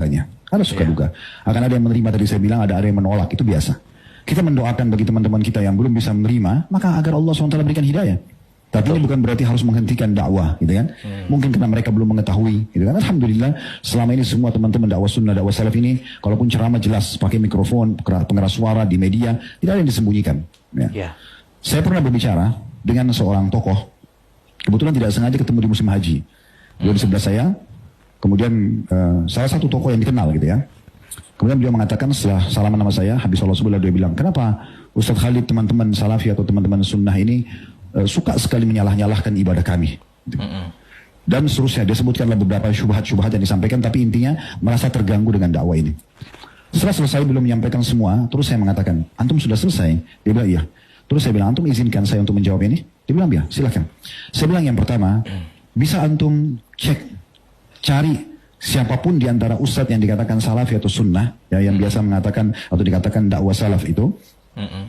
dukanya. Ada suka duka. Akan ada yang menerima, tadi saya bilang ada yang menolak, itu biasa. Kita mendoakan bagi teman-teman kita yang belum bisa menerima, maka agar Allah SWT berikan hidayah. Tapi ini bukan berarti harus menghentikan dakwah, gitu kan? Mungkin karena mereka belum mengetahui, gitu kan? Alhamdulillah, selama ini semua teman-teman dakwah sunnah, dakwah salaf ini, kalaupun ceramah jelas, pakai mikrofon, pengeras suara di media, tidak ada yang disembunyikan. Ya. Saya pernah berbicara dengan seorang tokoh, kebetulan tidak sengaja ketemu di musim haji. Beliau di sebelah saya, kemudian salah satu tokoh yang dikenal, gitu ya. Kemudian beliau mengatakan setelah salaman nama saya, habis sholat subuh, dia bilang, kenapa Ustadz Khalid, teman-teman salafi atau teman-teman sunnah ini suka sekali menyalah-nyalahkan ibadah kami. Dan seterusnya, dia sebutkanlah beberapa syubhat-syubhat yang disampaikan, tapi intinya merasa terganggu dengan dakwah ini. Setelah selesai belum menyampaikan semua, terus saya mengatakan, antum sudah selesai? Dia bilang iya. Terus saya bilang, antum izinkan saya untuk menjawab ini? Dia bilang ya, silakan. Saya bilang yang pertama, bisa antum cari siapapun di antara ustadz yang dikatakan salafi atau sunnah, ya, yang biasa mengatakan atau dikatakan dakwah salaf itu,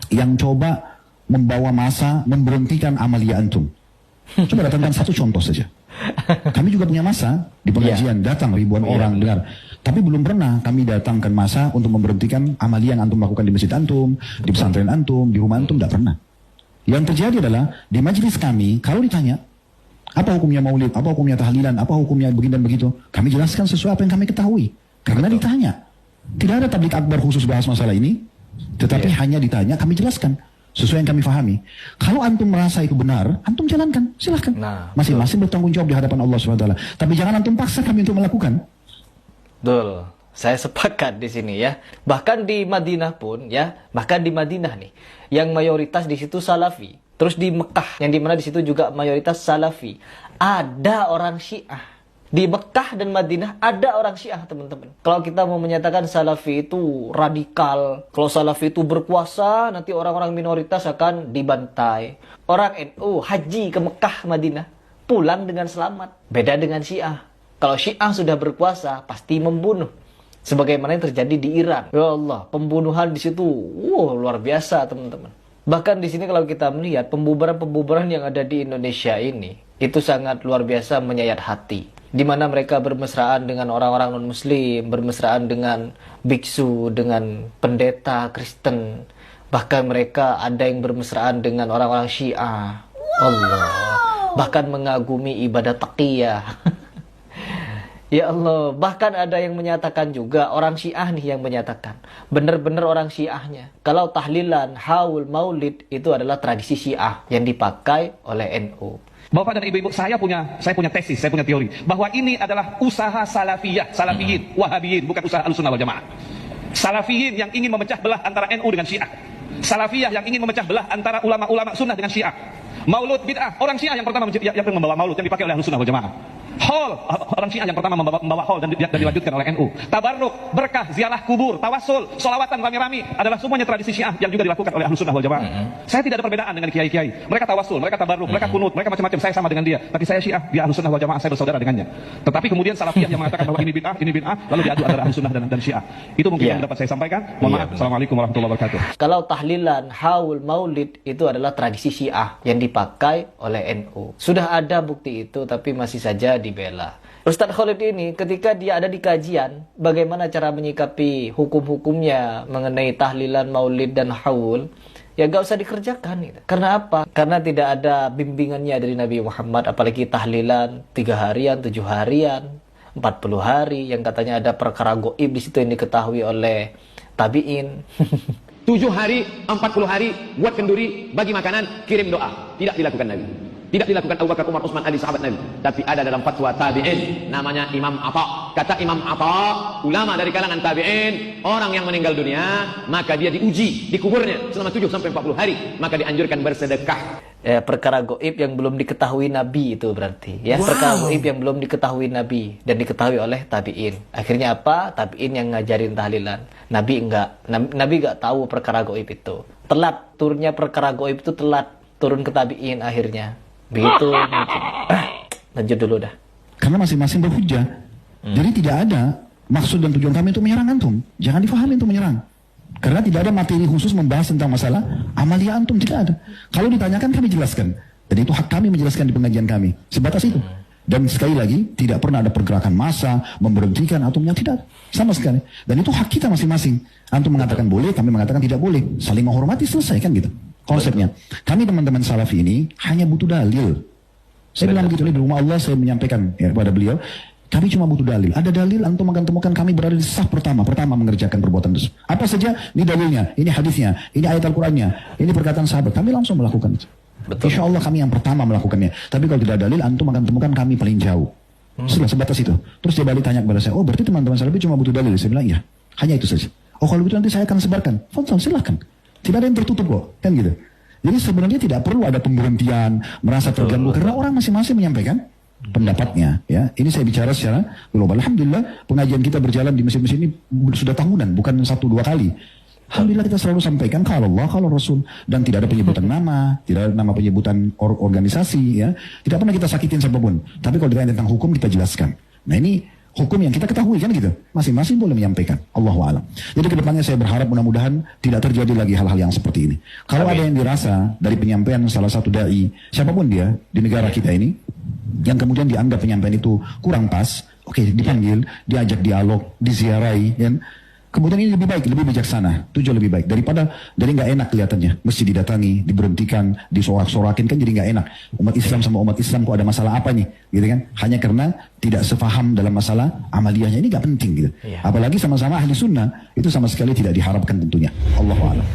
yang coba membawa masa memberhentikan amalia antum. Coba datangkan satu contoh saja. Kami juga punya masa di pengajian, datang ribuan orang dengar. Tapi belum pernah kami datangkan masa untuk memberhentikan amalia yang antum lakukan di masjid antum, di pesantren antum, di rumah antum, tidak pernah. Yang terjadi adalah di majelis kami, kalau ditanya apa hukumnya maulid, apa hukumnya tahlilan, apa hukumnya begini dan begitu, kami jelaskan sesuai apa yang kami ketahui. Karena ditanya, tidak ada tablik akbar khusus bahas masalah ini, tetapi hanya ditanya, kami jelaskan sesuai yang kami fahami. Kalau antum merasa itu benar, antum jalankan, silahkan. Masing-masing bertanggung jawab di hadapan Allah SWT. Tapi jangan antum paksa kami untuk melakukan. Betul, saya sepakat di sini ya. Bahkan di Madinah pun ya, bahkan di Madinah nih, yang mayoritas di situ salafi. Terus di Mekah, yang dimana di situ juga mayoritas salafi. Ada orang Syiah. Di Mekah dan Madinah ada orang Syiah, teman-teman. Kalau kita mau menyatakan salafi itu radikal, kalau salafi itu berkuasa, nanti orang-orang minoritas akan dibantai. Orang NU haji ke Mekah, Madinah, pulang dengan selamat. Beda dengan Syiah. Kalau Syiah sudah berkuasa, pasti membunuh. Sebagaimana yang terjadi di Iran. Ya Allah, pembunuhan di situ, luar biasa, teman-teman. Bahkan di sini kalau kita melihat pembubaran-pembubaran yang ada di Indonesia ini, itu sangat luar biasa menyayat hati. Di mana mereka bermesraan dengan orang-orang non-muslim, bermesraan dengan biksu, dengan pendeta Kristen. Bahkan mereka ada yang bermesraan dengan orang-orang Syiah. Allah. Bahkan mengagumi ibadah taqiyah. Ya Allah, bahkan ada yang menyatakan juga, orang Syiah nih yang menyatakan, benar-benar orang Syiahnya, kalau tahlilan, haul, maulid itu adalah tradisi Syiah yang dipakai oleh NU. Bapak dan ibu-ibu, saya punya tesis, saya punya teori bahwa ini adalah usaha salafiyah, salafiyin, wahabiyin, bukan usaha Ahlussunnah wal Jamaah. Salafiyin yang ingin memecah belah antara NU dengan Syiah. Salafiyah yang ingin memecah belah antara ulama-ulama sunnah dengan Syiah. Maulud bid'ah, orang Syiah yang pertama yang membawa maulud yang dipakai oleh Ahlussunnah wal Jamaah. Hol, orang Syiah yang pertama membawa hol dan dilanjutkan oleh NU. Tabarruk, berkah, ziarah kubur, tawassul, solawatan rame-rame adalah semuanya tradisi Syiah yang juga dilakukan oleh Ahlussunnah wal Jamaah. Saya tidak ada perbedaan dengan kiai-kiai. Mereka tawassul, mereka tabarruk, mereka kunut, mereka macam-macam. Saya sama dengan dia. Tapi saya Syiah, dia Ahlussunnah wal Jamaah, saya bersaudara dengannya. Tetapi kemudian salafiyah yang mengatakan bahwa ini bid'ah, lalu diadu antara Ahlussunnah dan Syiah. Itu mungkin yang dapat saya sampaikan. Mohon maaf. Assalamualaikum warahmatullahi wabarakatuh. Kalau tahlilan, haul, maulid itu adalah tradisi Syiah yang dipakai oleh NU. Sudah ada bukti itu, tapi masih saja dibela. Ustadz Khalid ini ketika dia ada di kajian bagaimana cara menyikapi hukum-hukumnya mengenai tahlilan, maulid, dan haul, ya gak usah dikerjakan gitu. Karena apa? Karena tidak ada bimbingannya dari Nabi Muhammad, apalagi tahlilan 3 harian, 7 harian, 40 hari, yang katanya ada perkara goib di situ yang diketahui oleh tabi'in. 7 hari, 40 hari, buat kenduri, bagi makanan, kirim doa. Tidak dilakukan Nabi. Tidak dilakukan Abu Bakar, Umar, Utsman, Ali, sahabat Nabi. Tapi ada dalam fatwa tabi'in, namanya Imam Atha. Kata Imam Atha, ulama dari kalangan tabi'in, orang yang meninggal dunia, maka dia diuji di kuburnya selama 7-40 hari, maka dianjurkan bersedekah. Perkara goib yang belum diketahui Nabi itu berarti. Ya, perkara goib yang belum diketahui Nabi dan diketahui oleh tabi'in. Akhirnya apa? Tabi'in yang ngajarin tahlilan. Nabi enggak tahu perkara goib itu. Telat turunnya perkara goib itu, telat turun ke tabi'in akhirnya. Begitu. Lanjut dulu dah. Karena masing-masing berhujjah. Jadi tidak ada maksud dan tujuan kami untuk menyerang antum. Jangan difahami untuk menyerang. Karena tidak ada materi khusus membahas tentang masalah amalia antum, tidak ada. Kalau ditanyakan kami jelaskan. Dan itu hak kami menjelaskan di pengajian kami. Sebatas itu. Dan sekali lagi, tidak pernah ada pergerakan massa, memberhentikan atau tidak. Sama sekali. Dan itu hak kita masing-masing. Antum mengatakan boleh, kami mengatakan tidak boleh. Saling menghormati, selesai kan gitu. Konsepnya. Kami teman-teman salafi ini hanya butuh dalil. Saya bilang begitu, di rumah Allah saya menyampaikan kepada beliau, kami cuma butuh dalil. Ada dalil, antum akan temukan kami berada di saf pertama mengerjakan perbuatan itu. Apa saja, ini dalilnya, ini hadisnya, ini ayat Al-Qurannya, ini perkataan sahabat. Kami langsung melakukan itu. Betul. Insya Allah kami yang pertama melakukannya. Tapi kalau tidak ada dalil, antum akan temukan kami paling jauh. Setelah sebatas itu. Terus dia balik tanya kepada saya, oh berarti teman-teman salafi cuma butuh dalil. Saya bilang, iya. Hanya itu saja. Oh kalau begitu nanti saya akan sebarkan. Fadhal, silahkan. Tidak ada yang tertutup kok. Kan gitu. Jadi sebenarnya tidak perlu ada pemberhentian, merasa terganggu. Karena orang masing-masing menyampaikan pendapatnya. Ya, ini saya bicara secara global. Alhamdulillah pengajian kita berjalan di masjid-masjid ini sudah tahunan, bukan 1-2 kali. Alhamdulillah kita selalu sampaikan kalau Allah, kalau Rasul, dan tidak ada penyebutan nama, tidak ada nama penyebutan organisasi, ya, tidak pernah kita sakitin siapapun. Tapi kalau ditanya tentang hukum kita jelaskan. Nah ini hukum yang kita ketahui kan gitu. Masing-masing boleh menyampaikan. Allahu a'lam. Jadi kedepannya saya berharap mudah-mudahan tidak terjadi lagi hal-hal yang seperti ini. Kalau ada yang dirasa dari penyampaian salah satu dai, siapapun dia di negara kita ini, yang kemudian dianggap penyampaian itu kurang pas, oke, dipanggil, diajak dialog, diziarahi, ya. Kemudian ini lebih baik, lebih bijaksana, tujuan lebih baik daripada dari nggak enak kelihatannya, mesti didatangi, diberhentikan, disorak-sorakin, kan jadi nggak enak. Umat Islam sama umat Islam kok ada masalah apa nih, gitu kan? Hanya karena tidak sefaham dalam masalah amaliyahnya, ini nggak penting gitu. Iya. Apalagi sama-sama ahli sunnah, itu sama sekali tidak diharapkan tentunya. Allahu a'lam.